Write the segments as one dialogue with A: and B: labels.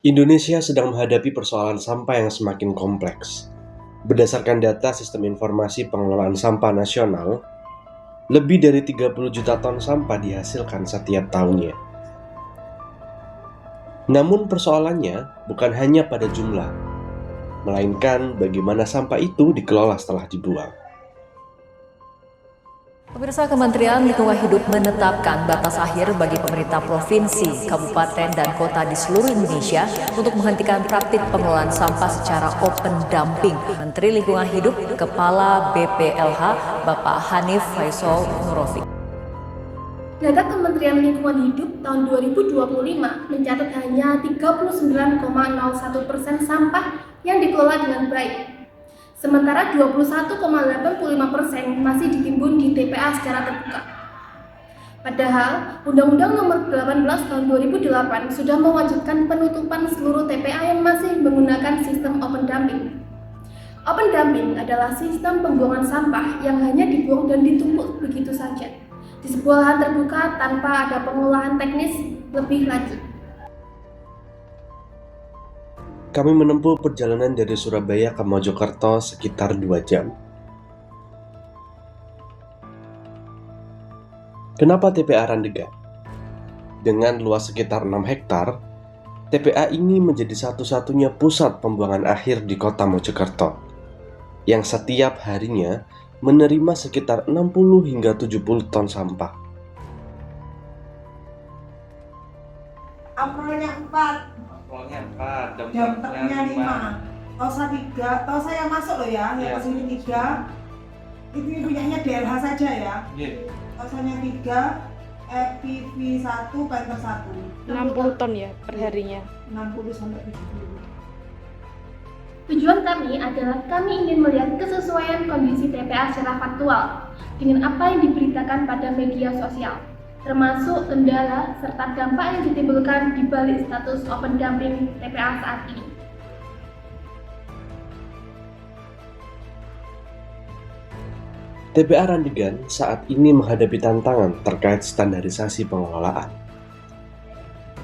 A: Indonesia sedang menghadapi persoalan sampah yang semakin kompleks. Berdasarkan data Sistem Informasi Pengelolaan Sampah Nasional, lebih dari 30 juta ton sampah dihasilkan setiap tahunnya. Namun persoalannya bukan hanya pada jumlah, melainkan bagaimana sampah itu dikelola setelah dibuang.
B: Pemirsa, Kementerian Lingkungan Hidup menetapkan batas akhir bagi pemerintah provinsi, kabupaten, dan kota di seluruh Indonesia untuk menghentikan praktik pengelolaan sampah secara open dumping. Menteri Lingkungan Hidup, Kepala BPLH, Bapak Hanif Faisal Nurofi.
C: Data Kementerian Lingkungan Hidup tahun 2025 mencatat hanya 39,01% sampah yang dikelola dengan baik. Sementara 21,85% masih ditimbun di TPA secara terbuka. Padahal, Undang-Undang Nomor 18 Tahun 2008 sudah mewajibkan penutupan seluruh TPA yang masih menggunakan sistem open dumping. Open dumping adalah sistem pembuangan sampah yang hanya dibuang dan ditumpuk begitu saja di sebuah lahan terbuka tanpa ada pengolahan teknis lebih lanjut.
A: Kami menempuh perjalanan dari Surabaya ke Mojokerto sekitar 2 jam. Kenapa TPA Randegan? Dengan luas sekitar 6 hektar, TPA ini menjadi satu-satunya pusat pembuangan akhir di kota Mojokerto, yang setiap harinya menerima sekitar 60 hingga 70 ton sampah.
D: Aprilnya 4, jam tengahnya 5, Tosa 3, Tosa yang masuk loh ya, yang kesini 3, itu punyanya DLH saja ya. Tosanya 3, EPV 1, Panther 1.
E: 60 ton ya per harinya.
D: 60 sampai 70.
C: Tujuan kami adalah kami ingin melihat kesesuaian kondisi TPA secara faktual dengan apa yang diberitakan pada media sosial, termasuk kendala serta dampak yang ditimbulkan di balik status open dumping TPA saat ini.
A: TPA Randegan saat ini menghadapi tantangan terkait standarisasi pengelolaan.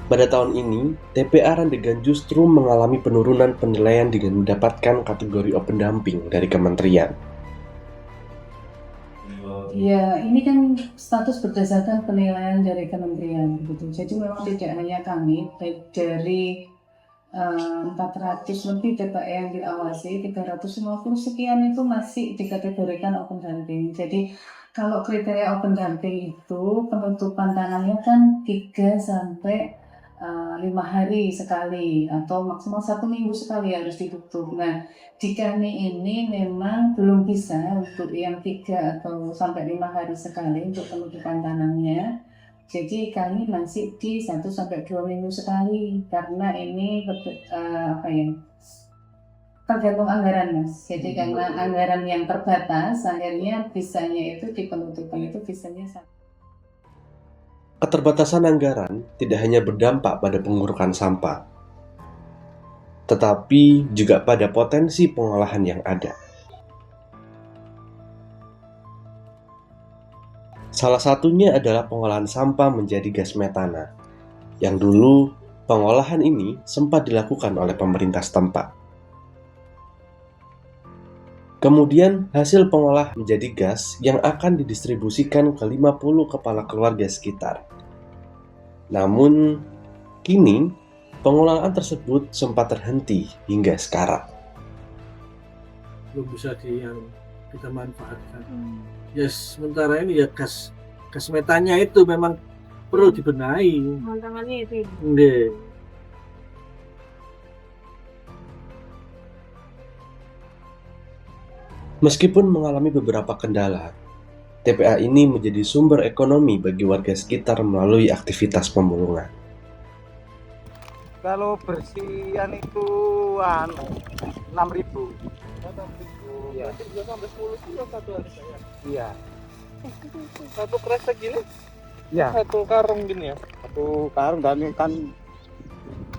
A: Pada tahun ini, TPA Randegan justru mengalami penurunan penilaian dengan mendapatkan kategori open dumping dari kementerian.
F: Ya, ini kan status berdasarkan penilaian dari kementerian, gitu. Jadi memang tidak hanya kami, dari 400 lebih TPA yang diawasi, 350 sekian itu masih dikategorikan open dumping. Jadi kalau kriteria open dumping itu penutupan tanahnya kan 3 sampai 5 hari sekali atau maksimal 1 minggu sekali harus ditutup. Nah, di kami ini memang belum bisa untuk yang 3 atau sampai 5 hari sekali untuk penutupan tanahnya. Jadi kami masih di 1 sampai 2 minggu sekali karena ini tergantung anggaran, Mas. Jadi karena anggaran yang terbatas, akhirnya bisanya itu di penutupan itu bisanya satu.
A: Keterbatasan anggaran tidak hanya berdampak pada pengurukan sampah, tetapi juga pada potensi pengolahan yang ada. Salah satunya adalah pengolahan sampah menjadi gas metana, yang dulu pengolahan ini sempat dilakukan oleh pemerintah setempat. Kemudian hasil pengolah menjadi gas yang akan didistribusikan ke 50 kepala keluarga sekitar. Namun, kini pengelolaan tersebut sempat terhenti hingga sekarang.
G: Belum bisa kita manfaatkan. Ya sementara ini ya gas metanya itu memang perlu dibenahi.
E: Tantangannya itu.
G: Nggih.
A: Meskipun mengalami beberapa kendala, TPA ini menjadi sumber ekonomi bagi warga sekitar melalui aktivitas pemulungan.
H: Kalau bersihan itu 6.000. Iya. 3 sampai 10 kilo satu hari saya. Iya.
G: Satu kresek gini?
H: Iya.
G: Satu karung gini ya?
H: Satu karung dan kan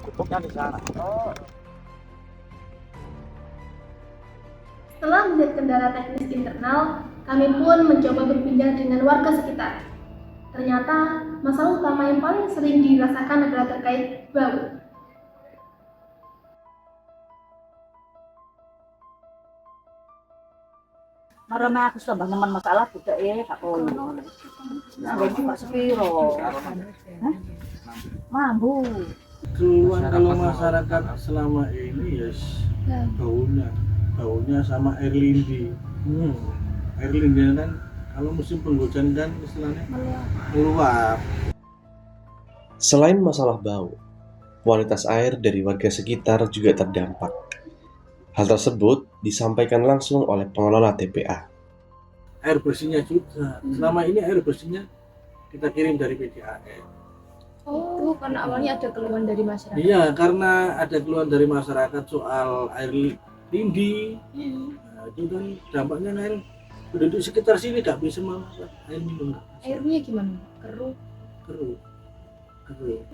H: pupuknya di sana. Oh.
C: Setelah melihat kendala teknis internal, kami pun mencoba berbincang dengan warga sekitar. Ternyata masalah utama yang paling sering dirasakan adalah terkait bau.
I: Marah aku tambah nemen masalah budak aku. Nah, cuma sepiro. Mambu.
G: Keluhan kalau masyarakat selama ini ya baunya sama air lindi. Air lindi kan kalau musim penghujan kan istilahnya meluap.
A: Selain masalah bau, kualitas air dari warga sekitar juga terdampak. Hal tersebut disampaikan langsung oleh pengelola TPA.
G: Air bersihnya juga. Selama ini air bersihnya kita kirim dari PDAM.
E: Oh, karena awalnya ada keluhan dari masyarakat.
G: Iya, karena ada keluhan dari masyarakat soal air lindi. Nah, itu kan dampaknya air penduduk sekitar sini tidak bisa mengakses air minum.
E: Airnya gimana? Keruh
G: Keruh.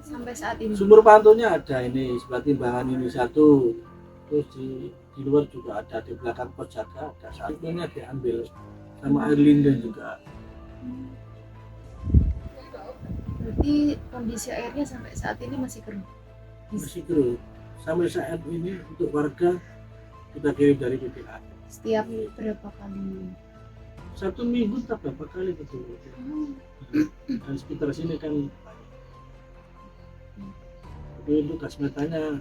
E: sampai saat ini.
G: Sumur pantunya ada ini, sebelah timbangan ini satu. Terus di luar juga ada, di belakang pos jaga ada, satunya diambil sama air linden juga.
E: Berarti kondisi airnya sampai saat ini masih keruh.
G: Masih keruh. Sampai saat ini untuk warga kita kirim dari PPA.
E: Setiap berapa kali?
G: 1 minggu tak berapa kali betul. Dan sekitar sini kan tapi untuk gas metanya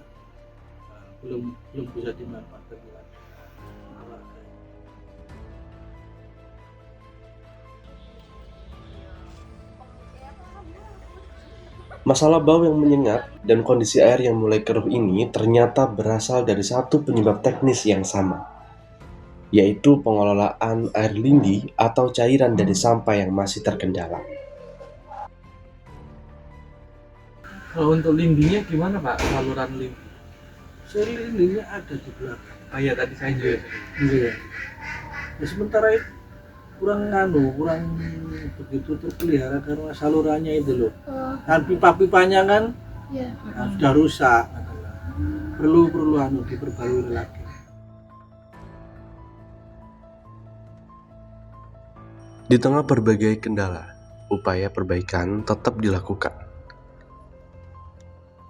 G: belum bisa dimanfaatkan.
A: Masalah bau yang menyengat dan kondisi air yang mulai keruh ini ternyata berasal dari satu penyebab teknis yang sama, yaitu pengelolaan air lindi atau cairan dari sampah yang masih terkendala.
H: Kalau untuk lindinya gimana Pak, saluran lindi?
G: Sel lindinya ada di belakang.
H: Oh iya, tadi saya juga.
G: Iya. Ya, sementara itu kurang begitu terpelihara karena salurannya itu loh. Kan pipa-pipanya kan
E: Ya.
G: sudah rusak. Perlu diperbarui lagi.
A: Di tengah berbagai kendala, upaya perbaikan tetap dilakukan.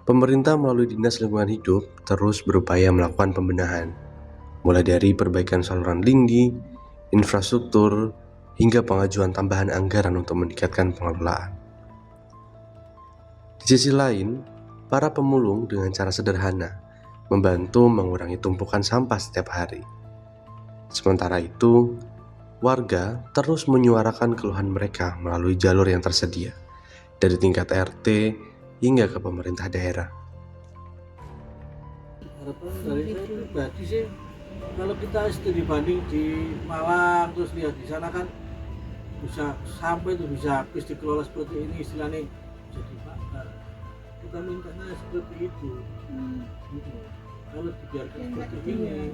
A: Pemerintah melalui Dinas Lingkungan Hidup terus berupaya melakukan pembenahan, mulai dari perbaikan saluran lindi, infrastruktur, hingga pengajuan tambahan anggaran untuk meningkatkan pengelolaan. Di sisi lain, para pemulung dengan cara sederhana membantu mengurangi tumpukan sampah setiap hari. Sementara itu, warga terus menyuarakan keluhan mereka melalui jalur yang tersedia, dari tingkat RT hingga ke pemerintah daerah.
G: Harapan dari saya pribadi sih, kalau kita studi banding di Malang terus lihat di sana kan bisa sampai tuh bisa habis dikelola seperti ini, istilahnya jadi bakar. Kita mintanya seperti itu. Kalau dibiarkan seperti ini,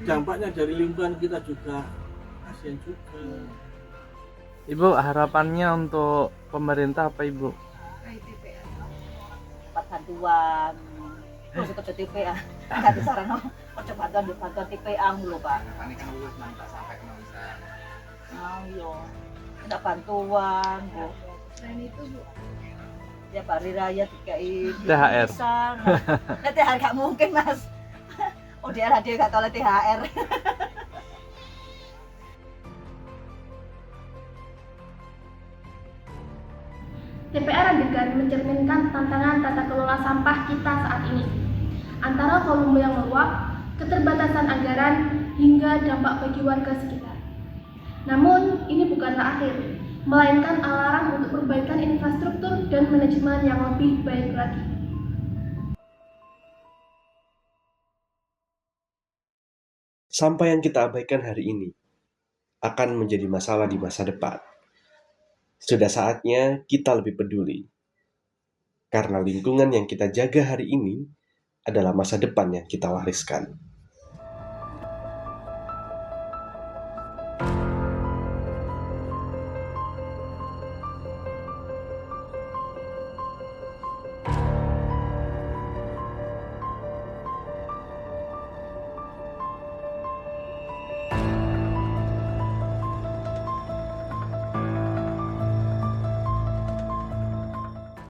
G: dampaknya dari lingkungan kita juga kasihan juga.
H: Ibu, harapannya untuk pemerintah apa Ibu?
I: Dapat bantuan. Terus ke TPA. Enggak bisa sarana percepatan bantuan TPA mulu, Pak.
H: Ini kan lulus nanti sampai bisa.
I: Nah, yo. Minta bantuan, Bu.
E: Selain itu, Bu,
I: Ya hari raya dikai
H: THR.
I: Bisa. Nah, THR gak mungkin, Mas. ODR dia gak tahu THR.
C: TPA Randegan mencerminkan tantangan tata kelola sampah kita saat ini, antara volume yang meluap, keterbatasan anggaran, hingga dampak bagi warga sekitar. Namun, ini bukanlah akhir, melainkan alarm untuk perbaikan infrastruktur dan manajemen yang lebih baik lagi.
A: Sampah yang kita abaikan hari ini akan menjadi masalah di masa depan. Sudah saatnya kita lebih peduli, karena lingkungan yang kita jaga hari ini adalah masa depan yang kita wariskan.